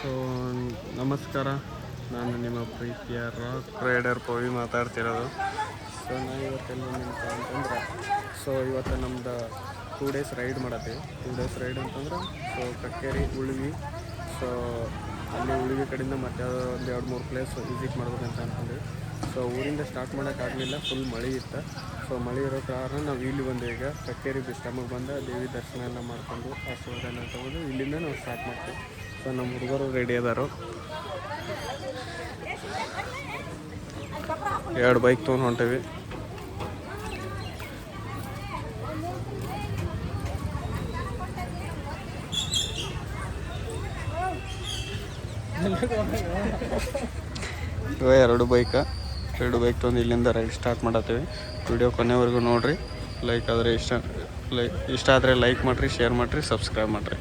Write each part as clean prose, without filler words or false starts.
So ನಮಸ್ಕಾರ, ನಾನು ನಿಮ್ಮ ಪ್ರೀತಿಯ ರಾಕ್ ರೈಡರ್ ಪವಿ ಮಾತಾಡ್ತಿರೋದು. ಸೊ ನಾವು ಇವತ್ತೆಲ್ಲ ನಿಂತ ಅಂತಂದ್ರೆ ಇವತ್ತು ನಮ್ದು 2 days ರೈಡ್ ಮಾಡತ್ತೀವಿ. 2 days ರೈಡ್ ಅಂತಂದ್ರೆ ಕಕ್ಕೇರಿ, ಉಳ್ವಿ. ಸೊ ಅಲ್ಲಿ ಉಳ್ವಿ ಕಡೆಯಿಂದ ಮತ್ತೆ ಒಂದು 2-3 ಪ್ಲೇಸ್ ವಿಸಿಟ್ ಮಾಡ್ಬೇಕಂತ ಅಂದ್ಕೊಂಡ್ವಿ. ಊರಿಂದ ಸ್ಟಾರ್ಟ್ ಮಾಡೋಕ್ಕಾಗಲಿಲ್ಲ, ಫುಲ್ ಮಳೆ ಇತ್ತು. ಮಳೆ ಇರೋ ಕಾರಣ ನಾವು ಇಲ್ಲಿ ಬಂದು ಈಗ ಕಕ್ಕೇರಿ ಬಿಸ್ಟಮಿಗೆ ಬಂದು ದೇವಿ ದರ್ಶನ ಎಲ್ಲ ಮಾಡ್ಕೊಂಡು ಆಶೀರ್ವಾದನ ತಗೊಂಡು ಇಲ್ಲಿಂದ ನಾವು ಸ್ಟಾರ್ಟ್ ಮಾಡ್ತೀವಿ. ನಮ್ಮ ಹುಡುಗರು ರೆಡಿ ಅದಾರು. 2 ಬೈಕ್ ತೊಗೊಂಡು ಹೊಂಟೇವಿ. ಎರಡು ಬೈಕ್ ತೊಗೊಂಡು ಇಲ್ಲಿಂದ ರೈಡ್ ಸ್ಟಾರ್ಟ್ ಮಾಡತ್ತೀವಿ. ವಿಡಿಯೋ ಕೊನೆವರೆಗೂ ನೋಡಿರಿ. ಇಷ್ಟ ಆದರೆ ಲೈಕ್ ಮಾಡಿರಿ, ಶೇರ್ ಮಾಡಿರಿ, ಸಬ್ಸ್ಕ್ರೈಬ್ ಮಾಡಿರಿ.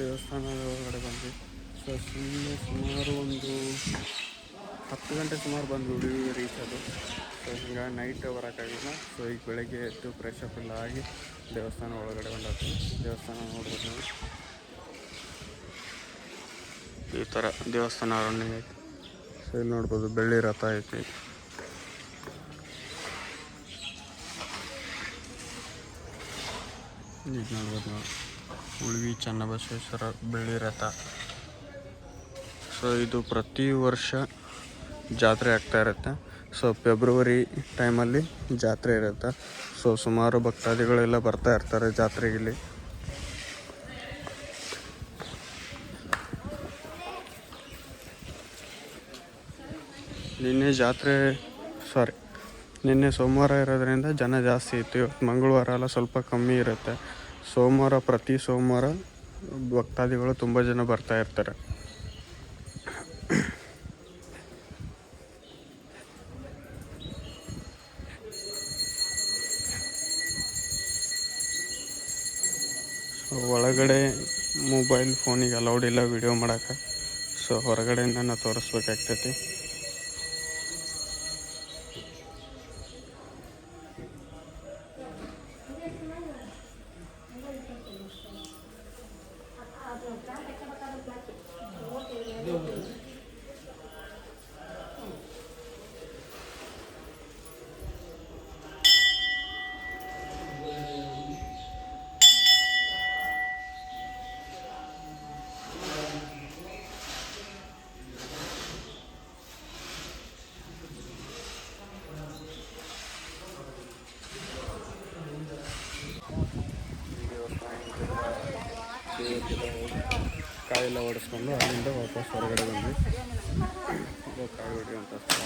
ದೇವಸ್ಥಾನದ ಒಳಗಡೆ ಬಂದ್ವಿ. ಸುಮಾರು ಒಂದು 10 ಗಂಟೆ ಸುಮಾರು ಬಂದು ರೀಚ್ ಅದು. ಹಿಂಗಾಗಿ ನೈಟ್ ಬರೋಕ್ಕಾಗಿಲ್ಲ. ಈಗ ಬೆಳಗ್ಗೆ ಎದ್ದು ಫ್ರೆಶ್ ಅಪ್ ಎಲ್ಲ ಆಗಿ ದೇವಸ್ಥಾನ ಒಳಗಡೆ ಬಂದಾಗ್ತೀವಿ. ದೇವಸ್ಥಾನ ನೋಡ್ಬೋದು ನಾವು. ಈ ಥರ ದೇವಸ್ಥಾನ ರನ್ನಿಂಗ್ ಐತಿ. ಇಲ್ಲಿ ನೋಡ್ಬೋದು ಬೆಳ್ಳಿ ರಥ ಐತಿ. ಈಗ ನೋಡ್ಬೋದು ನಾವು ಉಳ್ವಿ ಚನ್ನಬಸವೇಶ್ವರ ಬೆಳ್ಳಿ ರಥ. ಇದು ಪ್ರತಿ ವರ್ಷ ಜಾತ್ರೆ ಆಗ್ತಾ ಇರುತ್ತೆ. ಫೆಬ್ರವರಿ ಟೈಮಲ್ಲಿ ಜಾತ್ರೆ ಇರುತ್ತೆ. ಸುಮಾರು ಭಕ್ತಾದಿಗಳೆಲ್ಲ ಬರ್ತಾ ಇರ್ತಾರೆ ಜಾತ್ರೆಗೆ. ನಿನ್ನೆ ಸೋಮವಾರ ಇರೋದ್ರಿಂದ ಜನ ಜಾಸ್ತಿ ಇತ್ತು. ಇವತ್ತು ಮಂಗಳವಾರ ಎಲ್ಲ ಸ್ವಲ್ಪ ಕಮ್ಮಿ ಇರುತ್ತೆ. ಪ್ರತಿ ಸೋಮವಾರ ಭಕ್ತಾದಿಗಳು ತುಂಬ ಜನ ಬರ್ತಾ ಇರ್ತಾರೆ. ಒಳಗಡೆ ಮೊಬೈಲ್ ಫೋನಿಗೆ ಅಲೌಡ್ ಇಲ್ಲ ವಿಡಿಯೋ ಮಾಡೋಕ್ಕೆ. ಹೊರಗಡೆಯಿಂದ ನಾನು ತೋರಿಸ್ಬೇಕಾಗ್ತೈತಿ. ಕಾಯೆಲ್ಲ ಓಡಿಸ್ಕೊಂಡು ಅಲ್ಲಿಂದ ವಾಪಸ್ ಹೊರಗಡೆ ಬಂದ್ವಿ. ಕಾಯಿ ಹೊಡೆಯುವಂಥ ಸ್ಥಳ.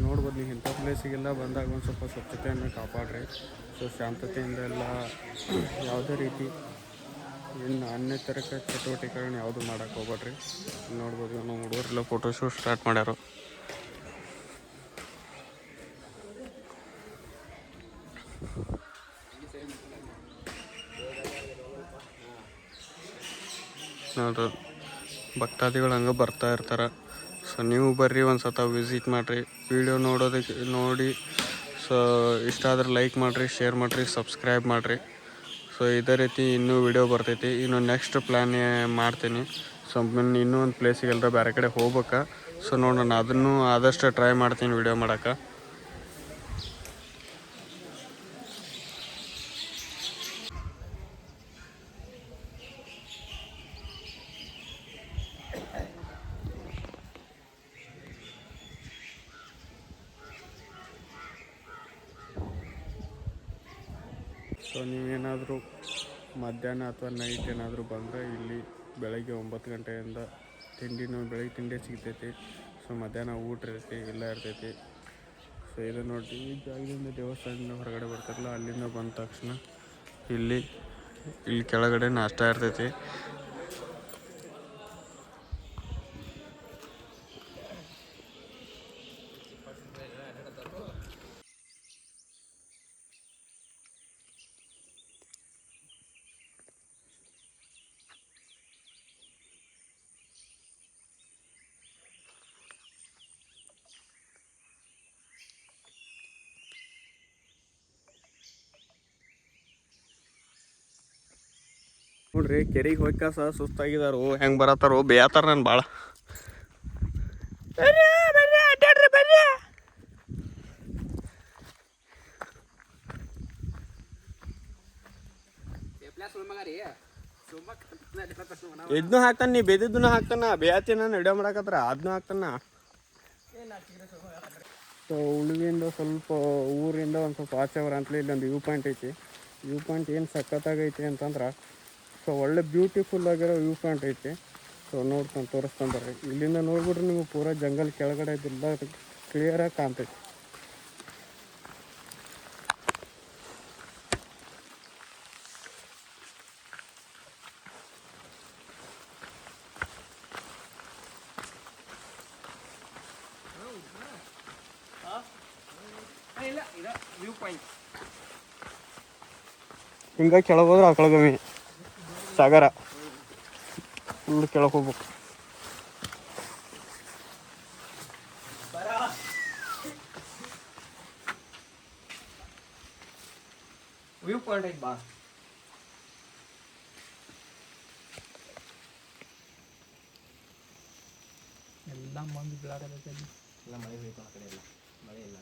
ನೋಡ್ಬೋದು ನೀವು ಇಂಥ ಪ್ಲೇಸಿಗೆಲ್ಲ ಬಂದಾಗ ಒಂದು ಸ್ವಲ್ಪ ಸ್ವಚ್ಛತೆಯನ್ನು ಕಾಪಾಡ್ರಿ. ಶಾಂತತೆಯಿಂದ ಎಲ್ಲ ಯಾವುದೇ ರೀತಿ ಅನ್ಯತರಕ ಚಟುವಟಿಕೆಗಳನ್ನ ಯಾವುದು ಮಾಡೋಕ್ಕೆ ಹೋಗ್ಬೇಡ್ರಿ. ನೋಡ್ಬೋದು ನಮ್ಮ ಹುಡುಗರೆಲ್ಲ ಫೋಟೋಶೂಟ್ ಸ್ಟಾರ್ಟ್ ಮಾಡ್ಯಾರು. ನೋಡ್ರಿ ಭಕ್ತಾದಿಗಳು ಹಂಗೆ ಬರ್ತಾ ಇರ್ತಾರೆ. ನೀವು ಬರ್ರಿ, ಒಂದು ಸತ ವಿಸಿಟ್ ಮಾಡಿರಿ. ವಿಡಿಯೋ ನೋಡಿ ಇಷ್ಟ ಆದರೆ ಲೈಕ್ ಮಾಡಿರಿ, ಶೇರ್ ಮಾಡಿರಿ, ಸಬ್ಸ್ಕ್ರೈಬ್ ಮಾಡಿರಿ. ಇದೇ ರೀತಿ ಇನ್ನೂ ವಿಡಿಯೋ ಬರ್ತೈತಿ. ಇನ್ನು ನೆಕ್ಸ್ಟ್ ಪ್ಲ್ಯಾನ್ ಮಾಡ್ತೀನಿ. ಇನ್ನೂ ಒಂದು ಪ್ಲೇಸಿಗೆಲ್ಲರ ಬೇರೆ ಕಡೆ ಹೋಗ್ಬೇಕಾ. ನೋಡೋಣ, ಅದನ್ನು ಆದಷ್ಟು ಟ್ರೈ ಮಾಡ್ತೀನಿ ವಿಡಿಯೋ ಮಾಡೋಕ್ಕೆ. ಸೊ ನೀವೇನಾದರೂ ಮಧ್ಯಾಹ್ನ ಅಥವಾ ನೈಟ್ ಏನಾದರೂ ಬಂದರೆ ಇಲ್ಲಿ ಬೆಳಗ್ಗೆ 9 ಗಂಟೆಯಿಂದ ಬೆಳಗ್ಗೆ ತಿಂಡಿ ಸಿಗ್ತೈತಿ. ಸೊ ಮಧ್ಯಾಹ್ನ ಊಟ ಇರ್ತೈತಿ, ಎಲ್ಲ ಇರ್ತೈತಿ. ಸೊ ಇದು ನೋಡಿ, ಈ ಜಾಗದಿಂದ ದೇವಸ್ಥಾನದಿಂದ ಹೊರಗಡೆ ಬರ್ತಾರಲ್ಲ, ಅಲ್ಲಿಂದ ಬಂದ ತಕ್ಷಣ ಇಲ್ಲಿ ಕೆಳಗಡೆ ನಾಷ್ಟ ಇರ್ತೈತಿ. ನೋಡ್ರಿ, ಕೆರೆಗೆ ಹೋಗ್ಕಾಸ ಸುಸ್ತಾಗಿದಾರು. ಹೆಂಗೆ ಬರತ್ತಾರೋ ಬೇಯತ್ತಾರ ನಾನು ಭಾಳ. ಇದನ್ನು ಹಾಕ್ತಾನ, ನೀ ಬೇದಿದ್ದನ್ನು ಹಾಕ್ತಾನ. ಬೇಯತ್ತಿನ ನಡಿಯೋ ಮಾಡಕತ್ರ ಅದನ್ನು ಹಾಕ್ತಾನ. ಸೊ ಉಳುವಿಂದ ಸ್ವಲ್ಪ ಊರಿಂದ ಒಂದು ಸ್ವಲ್ಪ ಆಚೆ ಅಂತಲೇ ಇಲ್ಲೊಂದು ವ್ಯೂ ಪಾಯಿಂಟ್ ಐತಿ. ವ್ಯೂ ಪಾಯಿಂಟ್ ಏನು ಸಖತ್ತಾಗೈತಿ ಅಂತಂದ್ರೆ, ಸೊ ಒಳ್ಳೆ ಬ್ಯೂಟಿಫುಲ್ ಆಗಿರೋ ವ್ಯೂ ಪಾಯಿಂಟ್ ಐತಿ. ಸೊ ತೋರಿಸ್ತಾನೆ ಬರ್ರಿ. ಇಲ್ಲಿಂದ ನೋಡ್ಬಿಟ್ರೆ ನಿಮಗೆ ಪೂರಾ ಜಂಗಲ್ ಕೆಳಗಡೆ ಇದೆಲ್ಲ ಕ್ಲಿಯರಾಗಿ ಕಾಣ್ತೈತಿ. ಹಿಂಗೆ ಕೆಳಗೆ ಹೋದ್ರೆ ಆ ಕೆಳಗವಿ ಸಾಗರ ಫುಲ್ ಕೆಳಗೆ ಹೋಗ್ಬೇಕು. ವ್ಯೂ ಪಾಯಿಂಟ್ ಐತಿ ಬಾ. ಎಲ್ಲ ಮಂದಿ ಬಿಡಾಡಬೇಕು. ಎಲ್ಲ ಮಳೆ ಹೋಯ್ತು ಆ ಕಡೆ, ಎಲ್ಲ ಮಳೆ ಇಲ್ಲ.